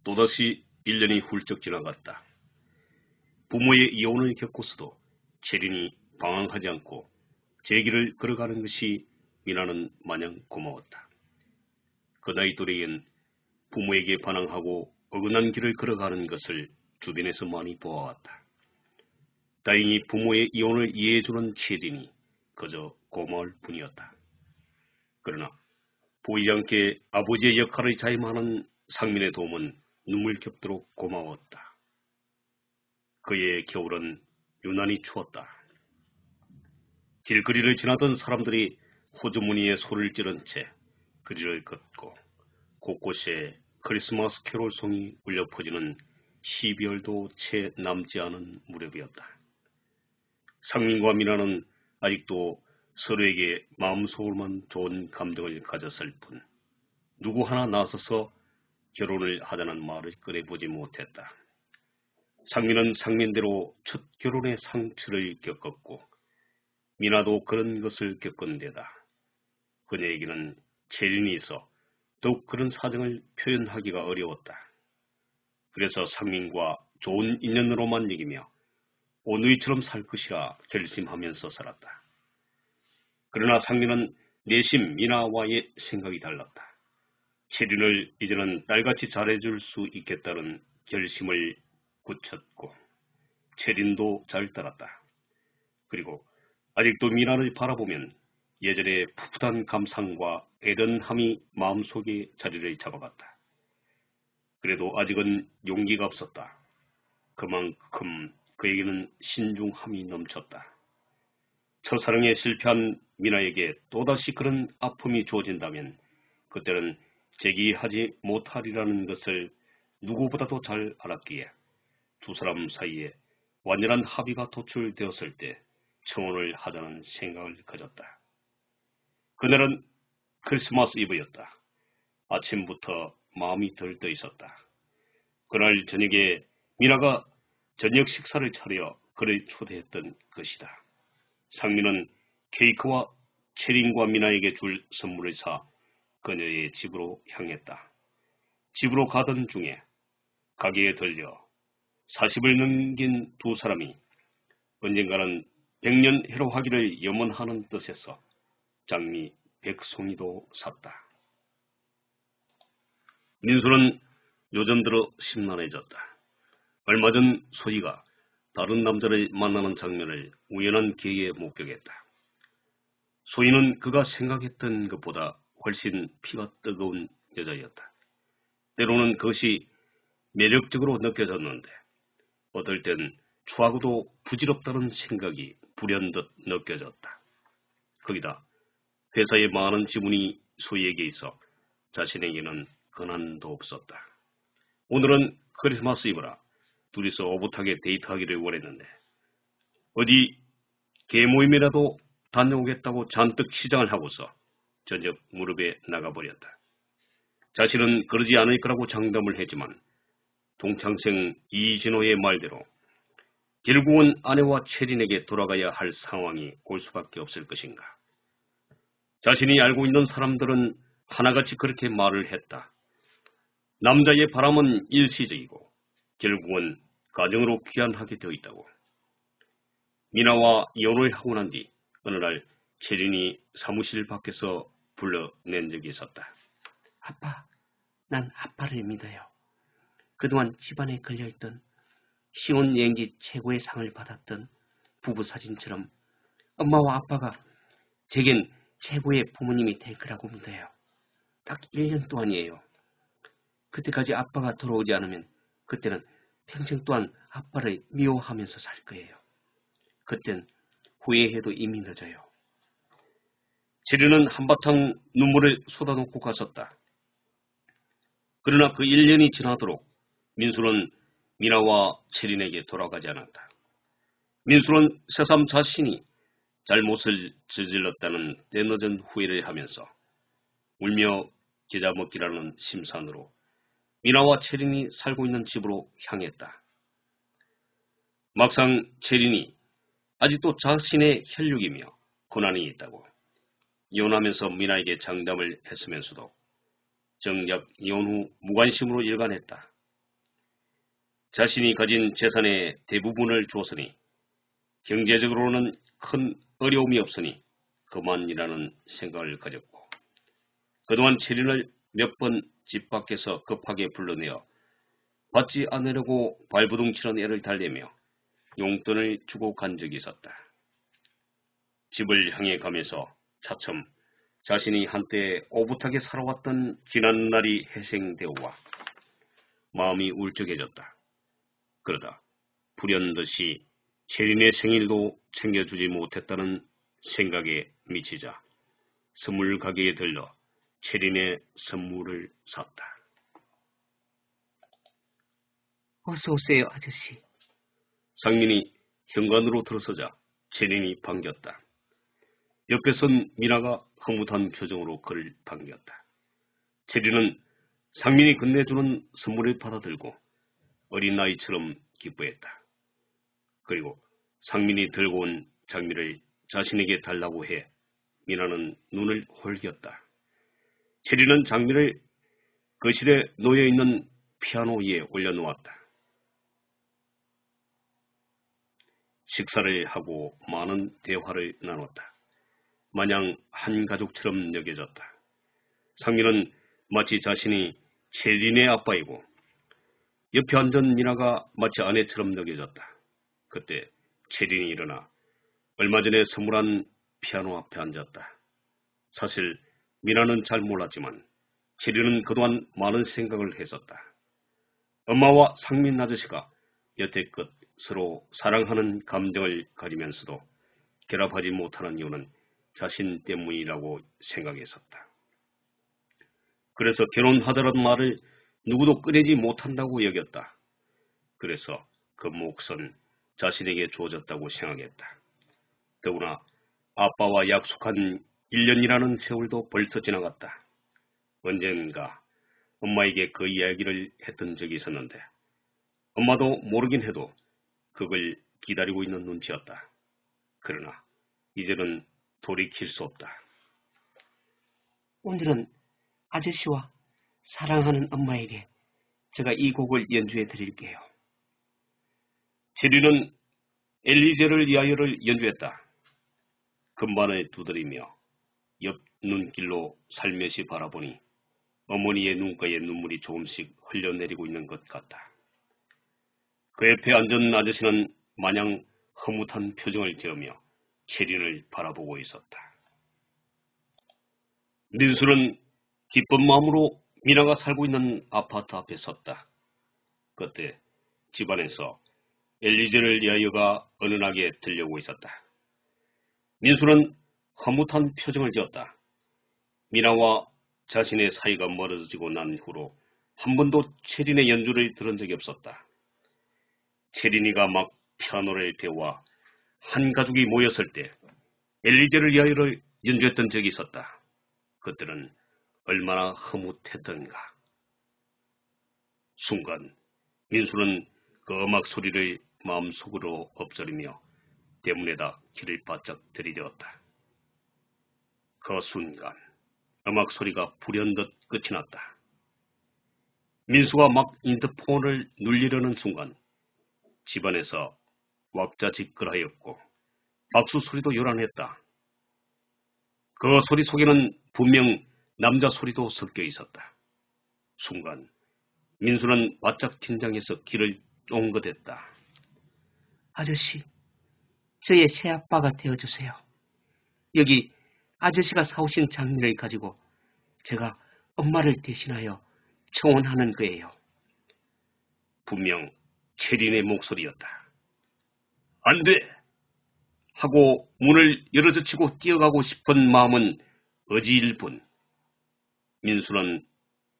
또다시 1년이 훌쩍 지나갔다. 부모의 이혼을 겪고서도 체린이 방황하지 않고 제 길을 걸어가는 것이 미나는 마냥 고마웠다. 그 나이 또래엔 부모에게 반항하고 어긋난 길을 걸어가는 것을 주변에서 많이 보아왔다. 다행히 부모의 이혼을 이해해주는 체린이 그저 고마울 뿐이었다. 그러나 보이지 않게 아버지의 역할을 자임하는 상민의 도움은 눈물겹도록 고마웠다. 그의 겨울은 유난히 추웠다. 길거리를 지나던 사람들이 호주머니에 소를 찌른 채 거리를 걷고 곳곳에 크리스마스 캐롤송이 울려 퍼지는 12월도 채 남지 않은 무렵이었다. 상민과 미나는 아직도 서로에게 마음속으로만 좋은 감정을 가졌을 뿐 누구 하나 나서서 결혼을 하자는 말을 꺼내보지 못했다. 상민은 상민대로 첫 결혼의 상처를 겪었고 미나도 그런 것을 겪은 데다 그녀에게는 체린이 있어 더욱 그런 사정을 표현하기가 어려웠다. 그래서 상민과 좋은 인연으로만 여기며 오누이처럼 살 것이라 결심하면서 살았다. 그러나 상민은 내심 미나와의 생각이 달랐다. 체린을 이제는 딸같이 잘해줄 수 있겠다는 결심을 굳혔고 체린도 잘 따랐다. 그리고 아직도 미나를 바라보면 예전의 풋풋한 감상과 애련함이 마음속에 자리를 잡아갔다. 그래도 아직은 용기가 없었다. 그만큼 그에게는 신중함이 넘쳤다. 첫사랑에 실패한 미나에게 또다시 그런 아픔이 주어진다면 그때는 재기하지 못하리라는 것을 누구보다도 잘 알았기에 두 사람 사이에 완전한 합의가 도출되었을 때 청혼을 하자는 생각을 가졌다. 그날은 크리스마스 이브였다. 아침부터 마음이 들떠 있었다. 그날 저녁에 미나가 저녁 식사를 차려 그를 초대했던 것이다. 상민은 케이크와 체린과 미나에게 줄 선물을 사 그녀의 집으로 향했다. 집으로 가던 중에 가게에 들려 40을 넘긴 두 사람이 언젠가는 100년 해로하기를 염원하는 뜻에서 장미 100송이도 샀다. 민수는 요즘 들어 심란해졌다. 얼마 전 소희가 다른 남자를 만나는 장면을 우연한 기회에 목격했다. 소희는 그가 생각했던 것보다 훨씬 피가 뜨거운 여자였다. 때로는 그것이 매력적으로 느껴졌는데 어떨 땐 추하고도 부질없다는 생각이 불현듯 느껴졌다. 거기다 회사의 많은 지분이 소희에게 있어 자신에게는 권한도 없었다. 오늘은 크리스마스 이브라 둘이서 오붓하게 데이트하기를 원했는데 어디 개모임이라도 다녀오겠다고 잔뜩 시장을 하고서 저녁 무릎에 나가버렸다. 자신은 그러지 않을 거라고 장담을 했지만 동창생 이진호의 말대로 결국은 아내와 체린에게 돌아가야 할 상황이 올 수밖에 없을 것인가. 자신이 알고 있는 사람들은 하나같이 그렇게 말을 했다. 남자의 바람은 일시적이고 결국은 가정으로 귀환하게 되어 있다고. 미나와 이혼을 하고 난 뒤 어느 날 체린이 사무실 밖에서 불러낸 적이 있었다. 아빠, 난 아빠를 믿어요. 그동안 집안에 걸려있던 신혼여행지 최고의 상을 받았던 부부사진처럼 엄마와 아빠가 제겐 최고의 부모님이 될 거라고 믿어요. 딱 1년 동안이에요. 그때까지 아빠가 돌아오지 않으면 그때는 평생 동안 아빠를 미워하면서 살 거예요. 그땐 후회해도 이미 늦어요. 체린은 한바탕 눈물을 쏟아놓고 갔었다. 그러나 그 1년이 지나도록 민수는 미나와 체린에게 돌아가지 않았다. 민수는 새삼 자신이 잘못을 저질렀다는 때늦은 후회를 하면서 울며 겨자 먹기라는 심산으로 미나와 체린이 살고 있는 집으로 향했다. 막상 체린이 아직도 자신의 혈육이며 고난이 있다고 이혼하면서 미나에게 장담을 했으면서도 정작 이혼 후 무관심으로 일관했다. 자신이 가진 재산의 대부분을 줬으니 경제적으로는 큰 어려움이 없으니 그만이라는 생각을 가졌고, 그동안 체린을 몇 번 집 밖에서 급하게 불러내어 받지 않으려고 발버둥치는 애를 달래며 용돈을 주고 간 적이 있었다. 집을 향해 가면서 차츰 자신이 한때 오붓하게 살아왔던 지난 날이 회생되어와 마음이 울적해졌다. 그러다 불현듯이 체린의 생일도 챙겨주지 못했다는 생각에 미치자 선물 가게에 들러 체린의 선물을 샀다. 어서 오세요, 아저씨. 상민이 현관으로 들어서자 체린이 반겼다. 옆에 선 미나가 흐뭇한 표정으로 그를 반겼다. 체린은 상민이 건네주는 선물을 받아들고 어린 아이처럼 기뻐했다. 그리고 상민이 들고 온 장미를 자신에게 달라고 해 미나는 눈을 홀겼다. 체린은 장미를 거실에 놓여있는 피아노 위에 올려놓았다. 식사를 하고 많은 대화를 나눴다. 마냥 한 가족처럼 여겨졌다. 상민은 마치 자신이 체린의 아빠이고 옆에 앉은 미나가 마치 아내처럼 여겨졌다. 그때 체린이 일어나 얼마 전에 선물한 피아노 앞에 앉았다. 사실 미나는 잘 몰랐지만 체린은 그동안 많은 생각을 했었다. 엄마와 상민 아저씨가 여태껏 서로 사랑하는 감정을 가지면서도 결합하지 못하는 이유는 자신 때문이라고 생각했었다. 그래서 결혼하자라는 말을 누구도 꺼내지 못한다고 여겼다. 그래서 그 몫은 자신에게 주어졌다고 생각했다. 더구나 아빠와 약속한 1년이라는 세월도 벌써 지나갔다. 언젠가 엄마에게 그 이야기를 했던 적이 있었는데 엄마도 모르긴 해도 그걸 기다리고 있는 눈치였다. 그러나 이제는 돌이킬 수 없다. 오늘은 아저씨와 사랑하는 엄마에게 제가 이 곡을 연주해 드릴게요. 체린은 엘리제를 위하여를 연주했다. 금반을 두드리며 옆 눈길로 살며시 바라보니 어머니의 눈가에 눈물이 조금씩 흘러내리고 있는 것 같다. 그 옆에 앉은 아저씨는 마냥 흐뭇한 표정을 지으며 체린을 바라보고 있었다. 민수는 기쁜 마음으로 미나가 살고 있는 아파트 앞에 섰다. 그때 집안에서 엘리제를 위하여가 은은하게 들려오고 있었다. 민수는 허무한 표정을 지었다. 미나와 자신의 사이가 멀어지고 난 후로 한 번도 체린의 연주를 들은 적이 없었다. 체린이가 막 피아노를 배워 한 가족이 모였을 때 엘리제를 위하여를 연주했던 적이 있었다. 그때는 얼마나 흐뭇했던가. 순간 민수는 그 음악 소리를 마음속으로 엎저리며 대문에다 귀를 바짝 들이대었다. 그 순간 음악 소리가 불현듯 끝이 났다. 민수가 막 인터폰을 눌리려는 순간 집안에서 왁자지껄하였고 박수 소리도 요란했다. 그 소리 속에는 분명 남자 소리도 섞여 있었다. 순간 민수는 바짝 긴장해서 귀를 쫑긋했다. 아저씨, 저의 새아빠가 되어주세요. 여기 아저씨가 사오신 장미를 가지고 제가 엄마를 대신하여 청혼하는 거예요. 분명 체린의 목소리였다. 안 돼! 하고 문을 열어젖히고 뛰어가고 싶은 마음은 어지일 뿐 민수는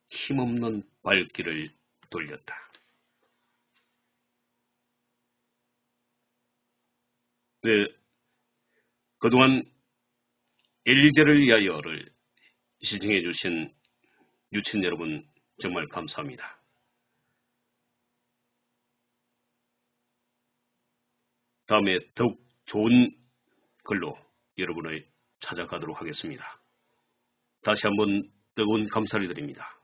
힘없는 발길을 돌렸다. 네, 그동안 엘리제를 위하여를 시청해 주신 유친 여러분 정말 감사합니다. 다음에 더욱 좋은 글로 여러분을 찾아가도록 하겠습니다. 다시 한번 뜨거운 감사를 드립니다.